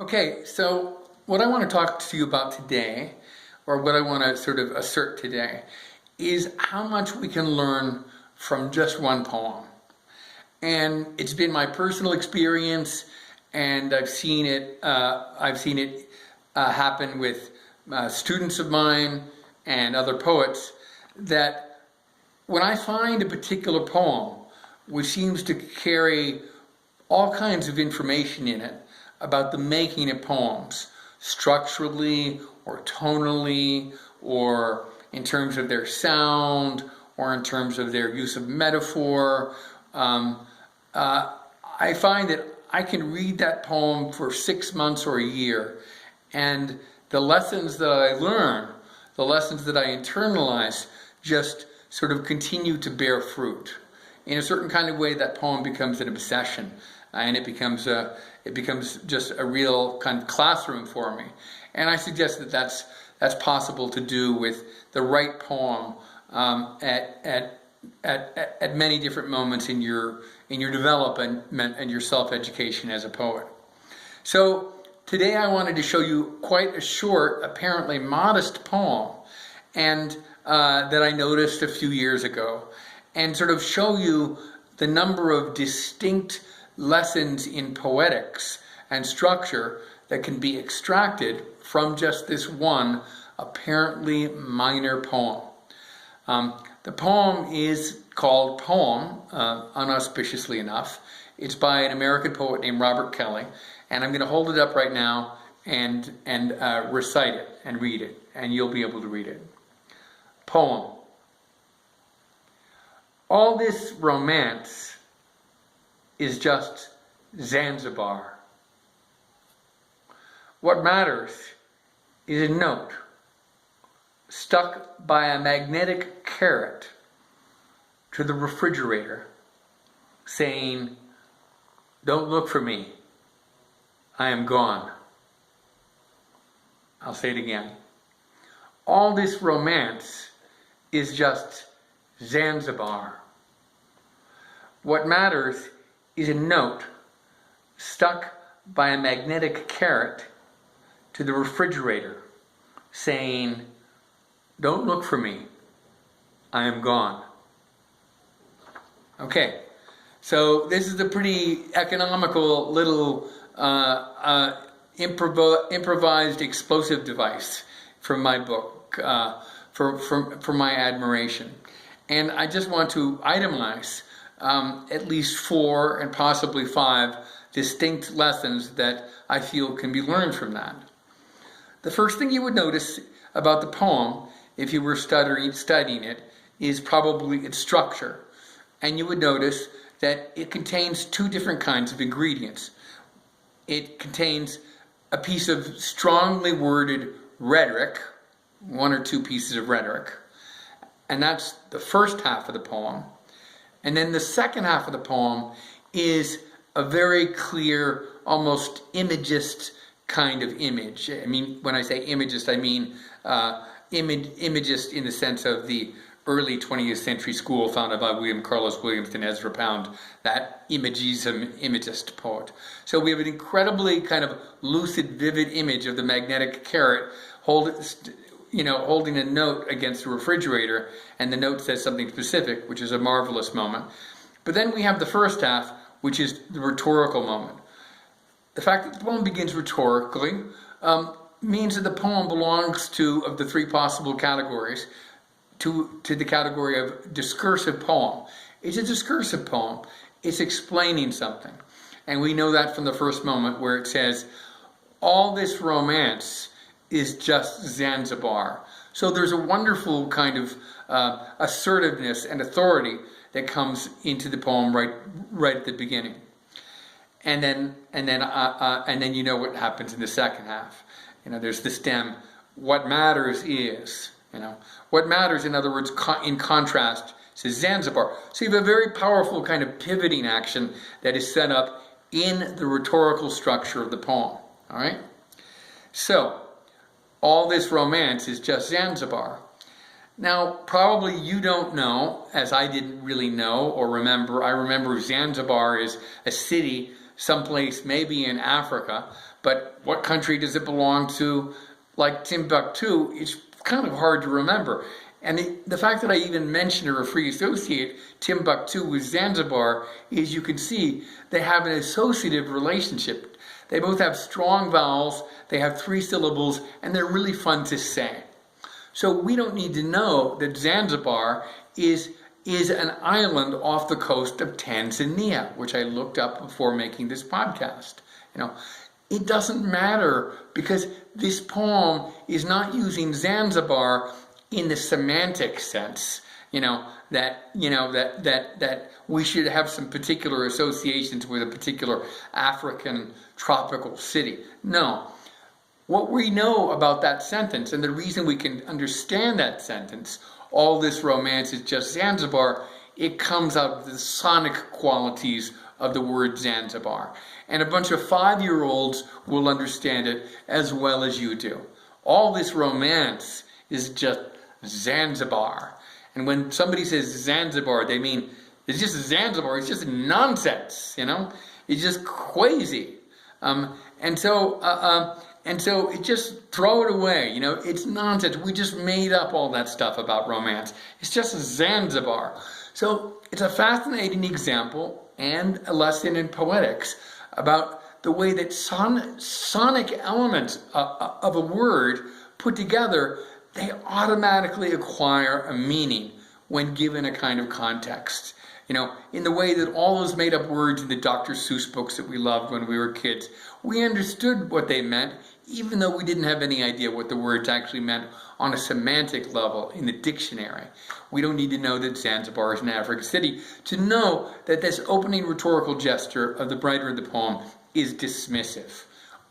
Okay, so what I want to talk to you about today, or what I want to sort of assert today, is how much we can learn from just one poem. And it's been my personal experience, and I've seen it. Happen with students of mine and other poets. That when I find a particular poem which seems to carry all kinds of information in it about the making of poems, structurally or tonally, or in terms of their sound, or in terms of their use of metaphor, I find that I can read that poem for 6 months or a year, and the lessons that I learn, the lessons that I internalize, just sort of continue to bear fruit. In a certain kind of way, that poem becomes an obsession, and it becomes just a real kind of classroom for me. And I suggest that that's possible to do with the right poem at many different moments in your development and your self-education as a poet. So today I wanted to show you quite a short, apparently modest poem, and that I noticed a few years ago, and sort of show you the number of distinct lessons in poetics and structure that can be extracted from just this one apparently minor poem. The poem is called Poem, unauspiciously enough. It's by an American poet named Robert Kelly, and I'm going to hold it up right now and recite it and read it, and you'll be able to read it. Poem. All this romance is just Zanzibar. What matters is a note stuck by a magnetic carrot to the refrigerator saying, "Don't look for me, I am gone." I'll say it again. All this romance is just Zanzibar. What matters is a note stuck by a magnetic carrot to the refrigerator saying, "Don't look for me, I am gone." Okay, so this is a pretty economical little improvised explosive device from my book, for my admiration. And I just want to itemize at least 4 and possibly 5 distinct lessons that I feel can be learned from that. The first thing you would notice about the poem, if you were studying it, is probably its structure. And you would notice that it contains 2 different kinds of ingredients. It contains a piece of strongly worded rhetoric, 1 or 2 pieces of rhetoric, and that's the first half of the poem. And then the second half of the poem is a very clear, almost imagist kind of image. I mean, when I say imagist, I mean imagist in the sense of the early 20th century school founded by William Carlos Williams and Ezra Pound, that imagist poet. So we have an incredibly kind of lucid, vivid image of the magnetic carrot holding a note against the refrigerator, and the note says something specific, which is a marvelous moment. But then we have the first half, which is the rhetorical moment. The fact that the poem begins rhetorically means that the poem belongs to, of the 3 possible categories, to the category of discursive poem. It's a discursive poem. It's explaining something. And we know that from the first moment where it says, all this romance is just Zanzibar. So there's a wonderful kind of assertiveness and authority that comes into the poem right at the beginning. And then you know what happens in the second half. There's the stem. What matters is, what matters, in other words, in contrast, says Zanzibar. So you have a very powerful kind of pivoting action that is set up in the rhetorical structure of the poem. All right? So, all this romance is just Zanzibar. Now, probably you don't know, as I didn't really know or remember. I remember Zanzibar is a city someplace maybe in Africa, but what country does it belong to? Like Timbuktu, it's kind of hard to remember. And the fact that I even mention or free associate Timbuktu with Zanzibar is you can see they have an associative relationship. They both have strong vowels, they have 3 syllables, and they're really fun to say. So we don't need to know that Zanzibar is an island off the coast of Tanzania, which I looked up before making this podcast. It doesn't matter because this poem is not using Zanzibar in the semantic sense, that we should have some particular associations with a particular African tropical city. No. What we know about that sentence, and the reason we can understand that sentence, all this romance is just Zanzibar, it comes out of the sonic qualities of the word Zanzibar. And a bunch of 5-year-olds will understand it as well as you do. All this romance is just Zanzibar. And when somebody says Zanzibar, they mean it's just Zanzibar, it's just nonsense, It's just crazy. And so it just throw it away, it's nonsense. We just made up all that stuff about romance. It's just Zanzibar. So it's a fascinating example and a lesson in poetics about the way that sonic elements of a word put together, they automatically acquire a meaning when given a kind of context. In the way that all those made up words in the Dr. Seuss books that we loved when we were kids, we understood what they meant, even though we didn't have any idea what the words actually meant on a semantic level in the dictionary. We don't need to know that Zanzibar is an African city to know that this opening rhetorical gesture of the writer of the poem is dismissive.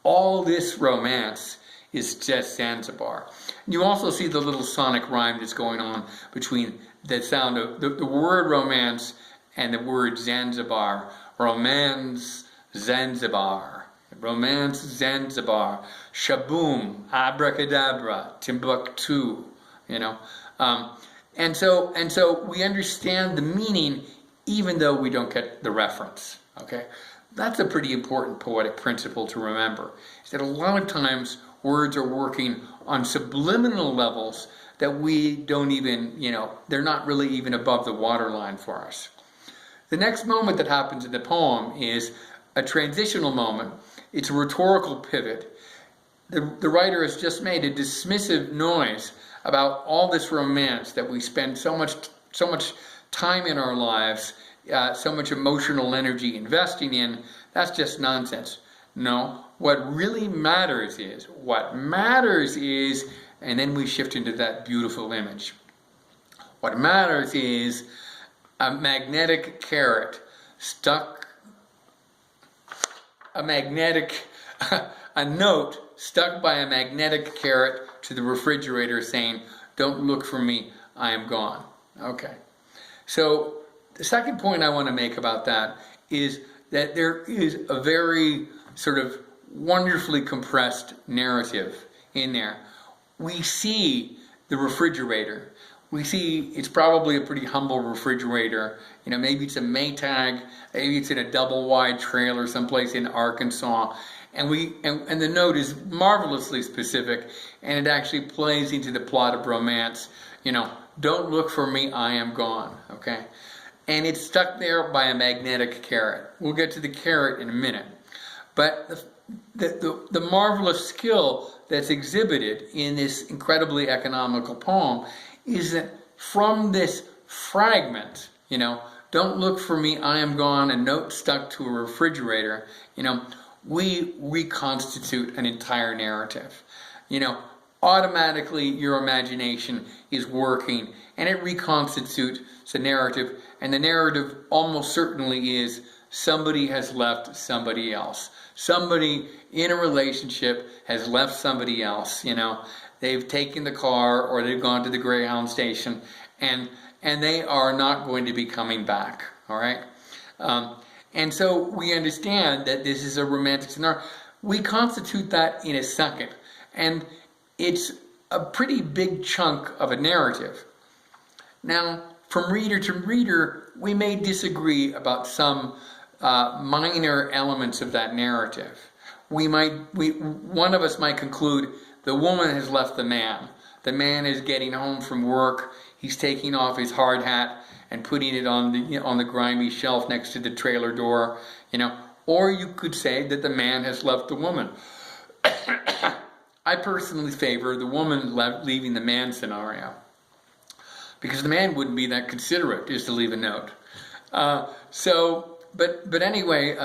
All this romance is just Zanzibar. You also see the little sonic rhyme that's going on between the sound of the word romance and the word Zanzibar. Romance, Zanzibar. Romance, Zanzibar. Shaboom, abracadabra, Timbuktu. And so we understand the meaning even though we don't get the reference. Okay, that's a pretty important poetic principle to remember. Is that a lot of times words are working on subliminal levels that we don't even, they're not really even above the waterline for us. The next moment that happens in the poem is a transitional moment. It's a rhetorical pivot. The writer has just made a dismissive noise about all this romance that we spend so much time in our lives, so much emotional energy investing in. That's just nonsense. No, what really matters is, and then we shift into that beautiful image. What matters is a magnetic carrot a note stuck by a magnetic carrot to the refrigerator saying, "Don't look for me, I am gone." Okay. So the second point I want to make about that is that there is a very sort of wonderfully compressed narrative in there. We see the refrigerator. We see it's probably a pretty humble refrigerator. Maybe it's a Maytag, maybe it's in a double wide trailer someplace in Arkansas. And the note is marvelously specific, and it actually plays into the plot of romance. Don't look for me, I am gone. Okay? And it's stuck there by a magnetic carrot. We'll get to the carrot in a minute. But the marvelous skill that's exhibited in this incredibly economical poem is that from this fragment, don't look for me, I am gone, a note stuck to a refrigerator, we reconstitute an entire narrative. Automatically your imagination is working and it reconstitutes the narrative, and the narrative almost certainly is somebody has left somebody else. Somebody in a relationship has left somebody else, They've taken the car or they've gone to the Greyhound station and they are not going to be coming back, all right? And so we understand that this is a romantic scenario. We constitute that in a second, and it's a pretty big chunk of a narrative. Now, from reader to reader, we may disagree about some minor elements of that narrative. one of us might conclude the woman has left the man. The man is getting home from work. He's taking off his hard hat and putting it on the grimy shelf next to the trailer door, Or you could say that the man has left the woman. I personally favor the woman leaving the man scenario, because the man wouldn't be that considerate just to leave a note. But anyway,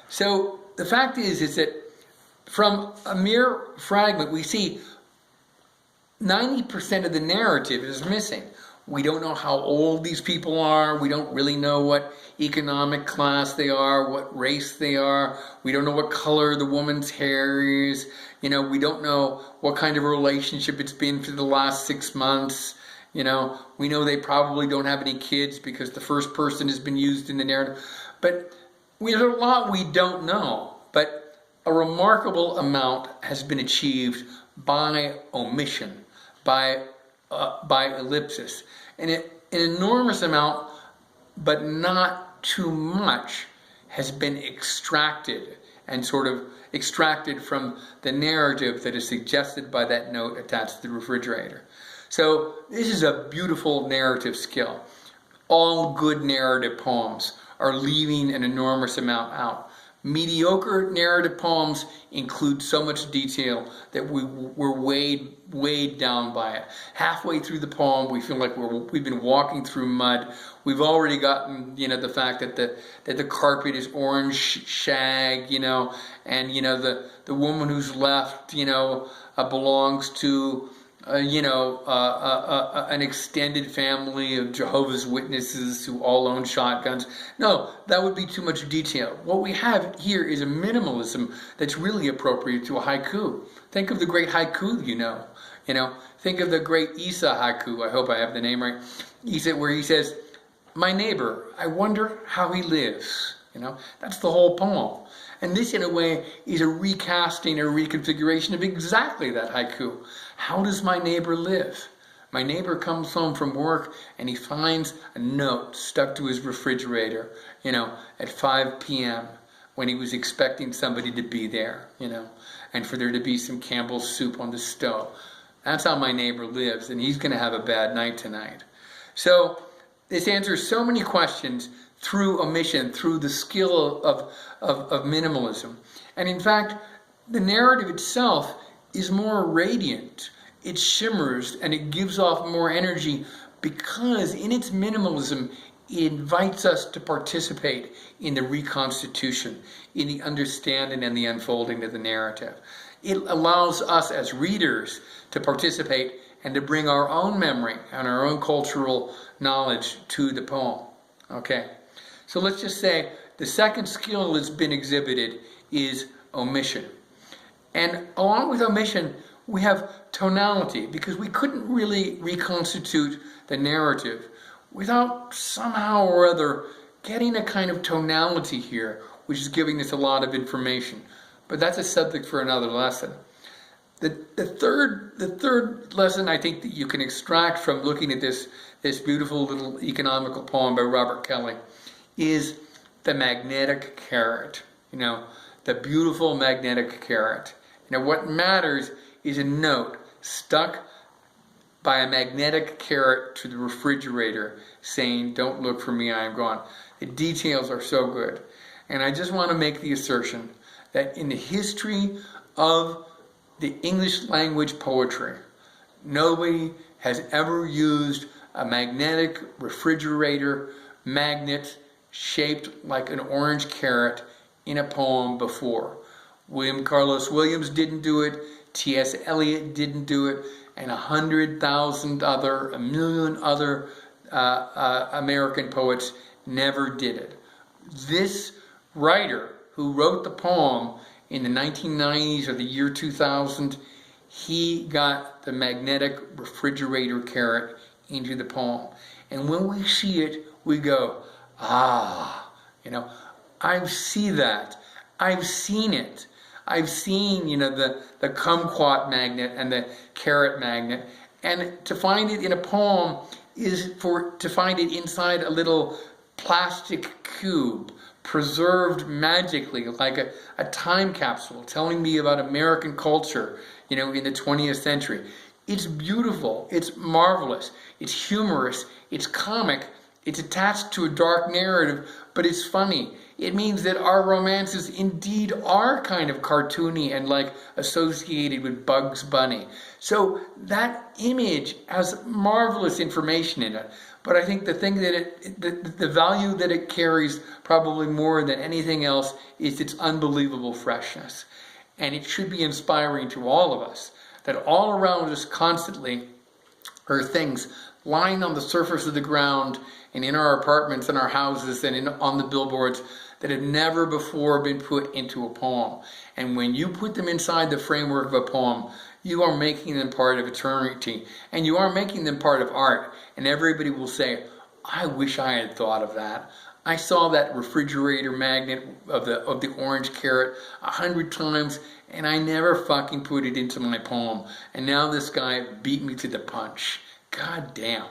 so the fact is that from a mere fragment, we see 90% of the narrative is missing. We don't know how old these people are. We don't really know what economic class they are, what race they are. We don't know what color the woman's hair is. We don't know what kind of relationship it's been for the last 6 months. We know they probably don't have any kids because the first person has been used in the narrative. But there's a lot we don't know. But a remarkable amount has been achieved by omission, by ellipsis. And an enormous amount, but not too much, has been extracted and sort of extracted from the narrative that is suggested by that note attached to the refrigerator. So this is a beautiful narrative skill. All good narrative poems are leaving an enormous amount out. Mediocre narrative poems include so much detail that we're weighed down by it. Halfway through the poem, we feel like we've been walking through mud. We've already gotten, the fact that the carpet is orange shag, and the woman who's left, belongs to an extended family of Jehovah's Witnesses who all own shotguns. No, that would be too much detail. What we have here is a minimalism that's really appropriate to a haiku. Think of the great haiku, Think of the great Issa haiku. I hope I have the name right. Issa, where he says, "My neighbor, I wonder how he lives." That's the whole poem. And this, in a way, is a recasting or reconfiguration of exactly that haiku. How does my neighbor live? My neighbor comes home from work and he finds a note stuck to his refrigerator, at 5 p.m. when he was expecting somebody to be there, and for there to be some Campbell's soup on the stove. That's how my neighbor lives, and he's going to have a bad night tonight. So this answers so many questions through omission, through the skill of minimalism. And in fact, the narrative itself is more radiant. It shimmers and it gives off more energy because in its minimalism, it invites us to participate in the reconstitution, in the understanding and the unfolding of the narrative. It allows us as readers to participate and to bring our own memory and our own cultural knowledge to the poem. Okay, so let's just say the second skill that's been exhibited is omission. And along with omission, we have tonality, because we couldn't really reconstitute the narrative without somehow or other getting a kind of tonality here, which is giving us a lot of information. But that's a subject for another lesson. The third lesson I think that you can extract from looking at this beautiful little economical poem by Robert Kelly is the magnetic carrot. The beautiful magnetic carrot. What matters is a note stuck by a magnetic carrot to the refrigerator saying, "Don't look for me, I am gone." The details are so good. And I just want to make the assertion that in the history of the English language poetry, nobody has ever used a magnetic refrigerator magnet shaped like an orange carrot in a poem before. William Carlos Williams didn't do it, T.S. Eliot didn't do it, and 1,000,000 other American poets never did it. This writer who wrote the poem in the 1990s or the year 2000, he got the magnetic refrigerator carrot into the poem. And when we see it, we go, I see that. I've seen it. I've seen, the kumquat magnet and the carrot magnet. And to find it in a poem is to find it inside a little plastic cube, preserved magically, like a time capsule, telling me about American culture, in the 20th century. It's beautiful, it's marvelous, it's humorous, it's comic, it's attached to a dark narrative, but it's funny. It means that our romances indeed are kind of cartoony and like associated with Bugs Bunny. So that image has marvelous information in it. But I think the thing that the value that it carries probably more than anything else is its unbelievable freshness. And it should be inspiring to all of us that all around us constantly are things lying on the surface of the ground and in our apartments and our houses and on the billboards that have never before been put into a poem. And when you put them inside the framework of a poem, you are making them part of eternity, and you are making them part of art. And everybody will say, I wish I had thought of that. I saw that refrigerator magnet of the orange carrot 100 times, and I never fucking put it into my poem. And now this guy beat me to the punch. God damn.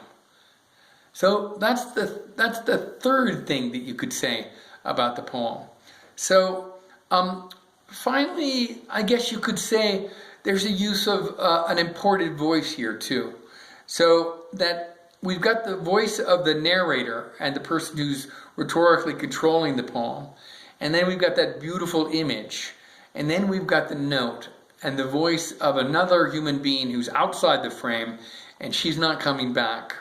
So that's the third thing that you could say about the poem. So finally, I guess you could say there's a use of an imported voice here too. So that we've got the voice of the narrator and the person who's rhetorically controlling the poem. And then we've got that beautiful image. And then we've got the note and the voice of another human being who's outside the frame, and she's not coming back,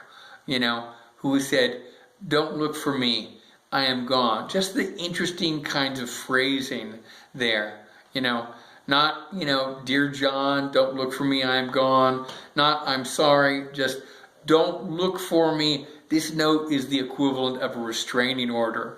who said, don't look for me, I am gone. Just the interesting kinds of phrasing there, not, dear John, don't look for me, I am gone. Not, I'm sorry, just don't look for me. This note is the equivalent of a restraining order,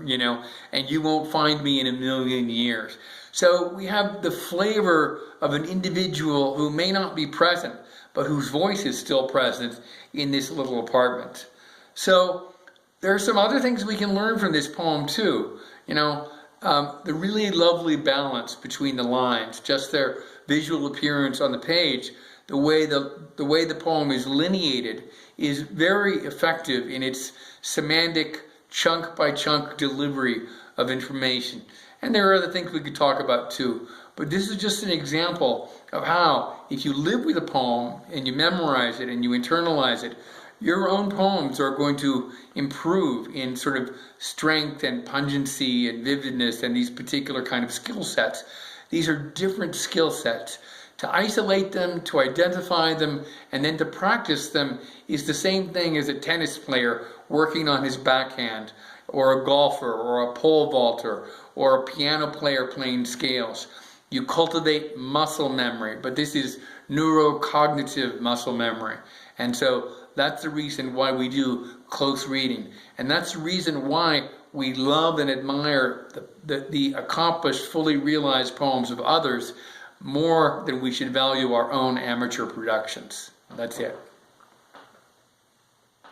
and you won't find me in a million years. So we have the flavor of an individual who may not be present, but whose voice is still present in this little apartment. So there are some other things we can learn from this poem too. The really lovely balance between the lines, just their visual appearance on the page, the way the poem is lineated is very effective in its semantic chunk by chunk delivery of information. And there are other things we could talk about too. But this is just an example of how, if you live with a poem and you memorize it and you internalize it, your own poems are going to improve in sort of strength and pungency and vividness and these particular kind of skill sets. These are different skill sets. To isolate them, to identify them, and then to practice them is the same thing as a tennis player working on his backhand, or a golfer, or a pole vaulter, or a piano player playing scales. You cultivate muscle memory, but this is neurocognitive muscle memory. And so that's the reason why we do close reading. And that's the reason why we love and admire the accomplished, fully realized poems of others more than we should value our own amateur productions. That's it.